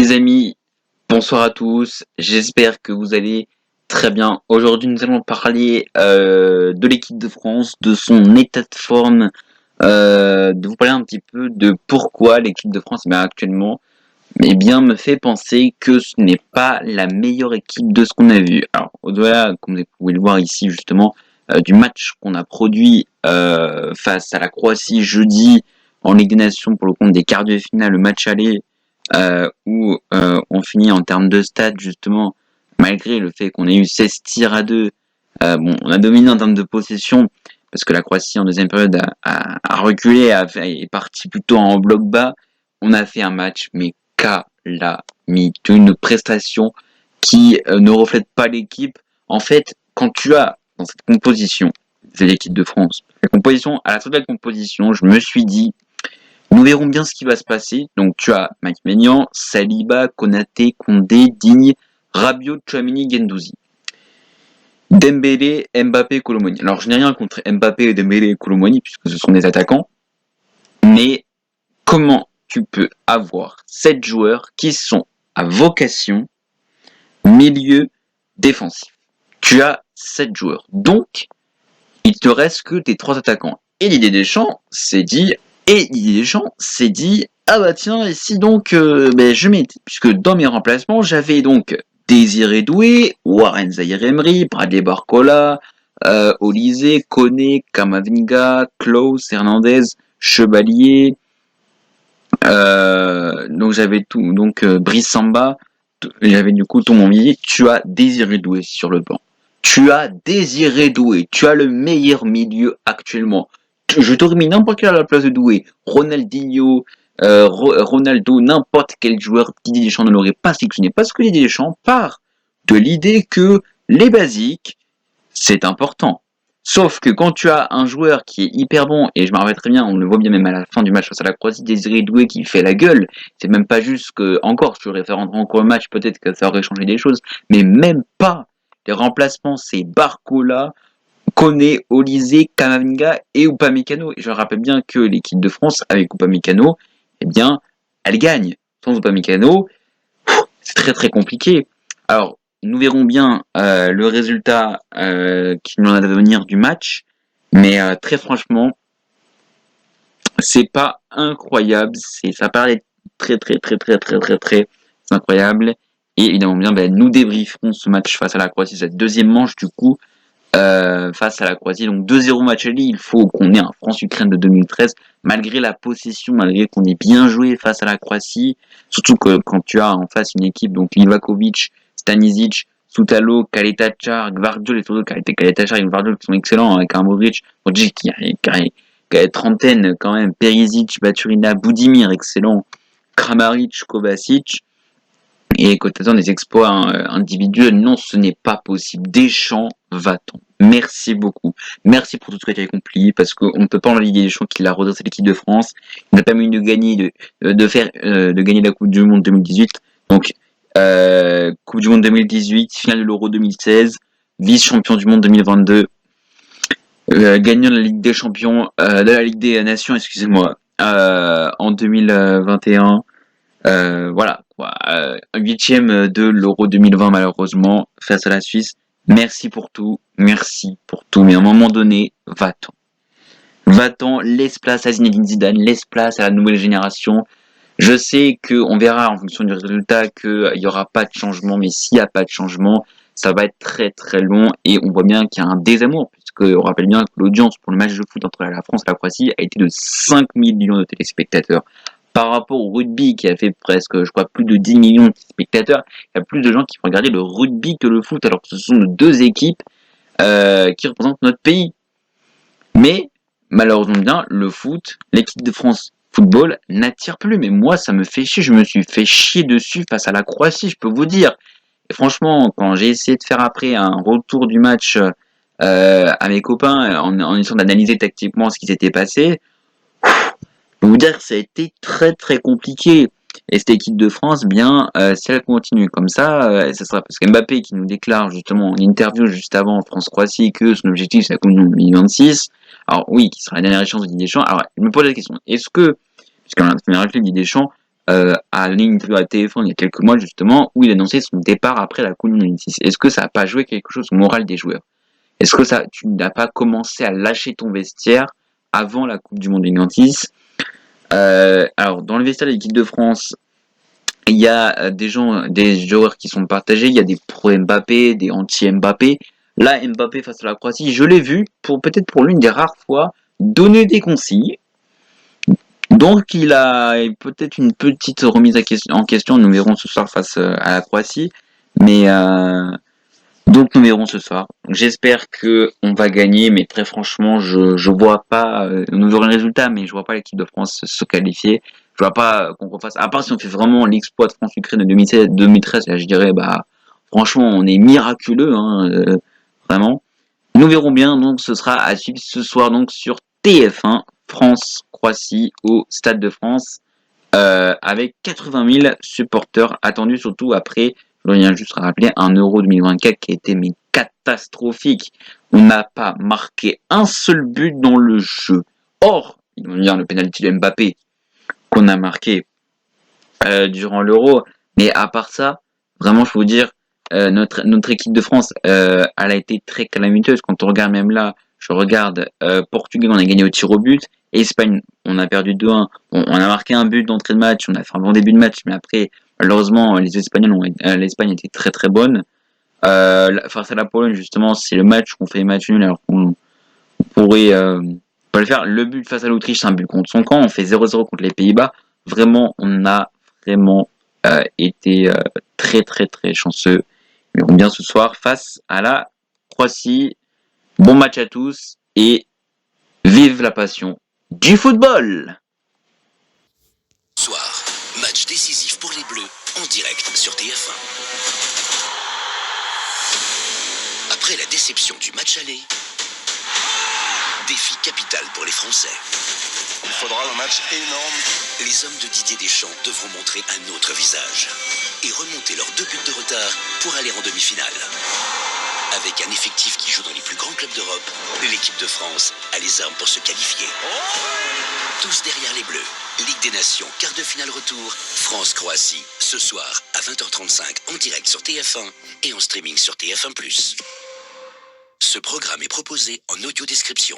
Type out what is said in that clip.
Les amis, bonsoir à tous, j'espère que vous allez très bien. Aujourd'hui nous allons parler de l'équipe de France, de son état de forme, de vous parler un petit peu de pourquoi l'équipe de France actuellement me fait penser que ce n'est pas la meilleure équipe de ce qu'on a vu. Alors au-delà, comme vous pouvez le voir ici justement, du match qu'on a produit face à la Croatie jeudi en Ligue des Nations pour le compte des quarts de finale, le match aller où on finit en termes de stats justement, malgré le fait qu'on ait eu 16 tirs à 2, on a dominé en termes de possession, parce que la Croatie en deuxième période a reculé, est parti plutôt en bloc bas. On a fait un match, mais calamiteux, une prestation qui ne reflète pas l'équipe. En fait, quand tu as dans cette composition, c'est l'équipe de France, la composition, à la fin de la composition, je me suis dit, nous verrons bien ce qui va se passer. Donc tu as Mike Maignan, Saliba, Konaté, Koundé, Digne, Rabiot, Tchouaméni, Guendouzi. Dembélé, Mbappé, Koulibaly. Alors je n'ai rien contre Mbappé, Dembélé et Koulibaly puisque ce sont des attaquants. Mais comment tu peux avoir 7 joueurs qui sont à vocation milieu défensif? Tu as 7 joueurs. Donc, il te reste que tes 3 attaquants. Et Didier Deschamps s'est dit, ah bah tiens, et si donc je mets, puisque dans mes remplacements, j'avais donc Désiré Doué, Warren Zaïre-Emery, Bradley Barcola, Olysée, Koné, Camavinga, Klaus, Hernandez, Chevalier, donc j'avais tout, donc Brice Samba, j'avais du coup tout mon milieu. Tu as Désiré Doué sur le banc. Tu as Désiré Doué, tu as le meilleur milieu actuellement. Je t'aurais mis n'importe quel à la place de Doué, Ronaldinho, Ronaldo, n'importe quel joueur, Didier Deschamps ne l'aurait pas sélectionné. Parce que Didier Deschamps part de l'idée que les basiques, c'est important. Sauf que quand tu as un joueur qui est hyper bon, et je me rappelle très bien, on le voit bien même à la fin du match face à la Croatie, Désiré Doué qui fait la gueule, c'est même pas juste que, encore, si tu référenteras encore le match, peut-être que ça aurait changé des choses, mais même pas. Les remplacements, c'est Barcola, Koné, Olysée, Camavinga et Upamecano. Et je rappelle bien que l'équipe de France, avec Upamecano, eh bien, elle gagne. Sans Upamecano, c'est très très compliqué. Alors, nous verrons bien le résultat qui nous en a à venir du match, mais très franchement, c'est pas incroyable. Ça paraît très incroyable. Et évidemment bien, nous débrieferons ce match face à la Croatie, cette deuxième manche du coup face à la Croatie. Donc 2-0 match aller, il faut qu'on ait un France-Ukraine de 2013, malgré la possession, malgré qu'on ait bien joué face à la Croatie, surtout que quand tu as en face une équipe, donc Livakovic, Stanisic, Soutalo, Kaletačar, Gvardiol et surtout Kaletačar et Gvardiol qui sont excellents, avec Karamovic, Modric qui a trentaine quand même, Perisic, Baturina, Budimir, excellent, Kramaric, Kovacic, et quand tu attends des exploits individuels, non, ce n'est pas possible. Deschamps, va-t-on. Merci beaucoup. Merci pour tout ce que tu as accompli, parce qu'on ne peut pas enlever Didier Deschamps qui l'a redressé l'équipe de France. Il n'a pas permis de gagner, de gagner la Coupe du Monde 2018. Donc, Coupe du Monde 2018, finale de l'Euro 2016, vice-champion du monde 2022, gagnant de la Ligue des Champions, de la Ligue des Nations, excusez-moi, en 2021. Voilà, quoi. Huitième de l'Euro 2020 malheureusement face à la Suisse. Merci pour tout, mais à un moment donné, va-t'en, laisse place à Zinedine Zidane, laisse place à la nouvelle génération. Je sais que on verra en fonction du résultat qu'il y aura pas de changement, mais s'il y a pas de changement, ça va être très très long et on voit bien qu'il y a un désamour, puisque on rappelle bien que l'audience pour le match de foot entre la France et la Croatie a été de 5 millions de téléspectateurs. Par rapport au rugby qui a fait presque, je crois, plus de 10 millions de spectateurs, il y a plus de gens qui vont regarder le rugby que le foot, alors que ce sont nos deux équipes qui représentent notre pays. Mais, malheureusement bien, le foot, l'équipe de France football n'attire plus. Mais moi, ça me fait chier. Je me suis fait chier dessus face à la Croatie, je peux vous dire. Et franchement, quand j'ai essayé de faire après un retour du match à mes copains, en essayant d'analyser tactiquement ce qui s'était passé, je peux vous dire que ça a été très très compliqué. Et cette équipe de France, si elle continue comme ça sera parce qu'Mbappé qui nous déclare justement en interview juste avant France-Croatie que son objectif c'est la Coupe du Monde 2026. Alors oui, qui sera la dernière échéance de Didier Deschamps. Alors, je me pose la question, est-ce que, puisqu'on a fait Didier Deschamps, à l'interview à TF1 il y a quelques mois justement, où il annonçait son départ après la Coupe du Monde 2006. Est-ce que ça n'a pas joué quelque chose au moral des joueurs? Est-ce que tu n'as pas commencé à lâcher ton vestiaire avant la Coupe du Monde 2026? Alors, dans le vestiaire de l'équipe de France, il y a des joueurs qui sont partagés. Il y a des pro-Mbappé, des anti-Mbappé. Là, Mbappé face à la Croatie, je l'ai vu, peut-être pour l'une des rares fois, donner des consignes. Donc, il a peut-être une petite remise en question. Nous verrons ce soir face à la Croatie. Mais donc nous verrons ce soir. J'espère que on va gagner, mais très franchement, je vois pas. Nous verrons le résultat, mais je vois pas l'équipe de France se qualifier. Je vois pas qu'on refasse. À part si on fait vraiment l'exploit de France-Ukraine de 2013, là je dirais bah franchement on est miraculeux, hein, vraiment. Nous verrons bien. Donc ce sera à suivre ce soir donc sur TF1 France-Croatie au Stade de France avec 80 000 supporters attendus, surtout après, je viens juste à rappeler, un Euro 2024 qui a été mais catastrophique. On n'a pas marqué un seul but dans le jeu. Or, il va dire le penalty de Mbappé qu'on a marqué durant l'Euro, mais à part ça, vraiment, je peux vous dire, notre équipe de France, elle a été très calamiteuse. Quand on regarde même là, je regarde Portugal, on a gagné au tir au but. Espagne, on a perdu 2-1. On a marqué un but d'entrée de match, on a fait un bon début de match, mais après, malheureusement, l'Espagne était très très bonne. Face à la Pologne, justement, c'est le match qu'on fait match nul alors qu'on pourrait pas le faire. Le but face à l'Autriche, c'est un but contre son camp. On fait 0-0 contre les Pays-Bas. Vraiment, on a vraiment été très très très chanceux. Mais on bien ce soir face à la Croatie. Bon match à tous et vive la passion du football! Soir, match décisif pour les Bleus en direct sur TF1. Après la déception du match aller, défi capital pour les Français. Il faudra un match énorme. Les hommes de Didier Deschamps devront montrer un autre visage et remonter leurs 2 buts de retard pour aller en demi-finale. Avec un effectif qui joue dans les plus grands clubs d'Europe, l'équipe de France a les armes pour se qualifier. Tous derrière les Bleus. Ligue des Nations, quart de finale retour, France-Croatie, ce soir à 20h35 en direct sur TF1 et en streaming sur TF1+. Ce programme est proposé en audio description.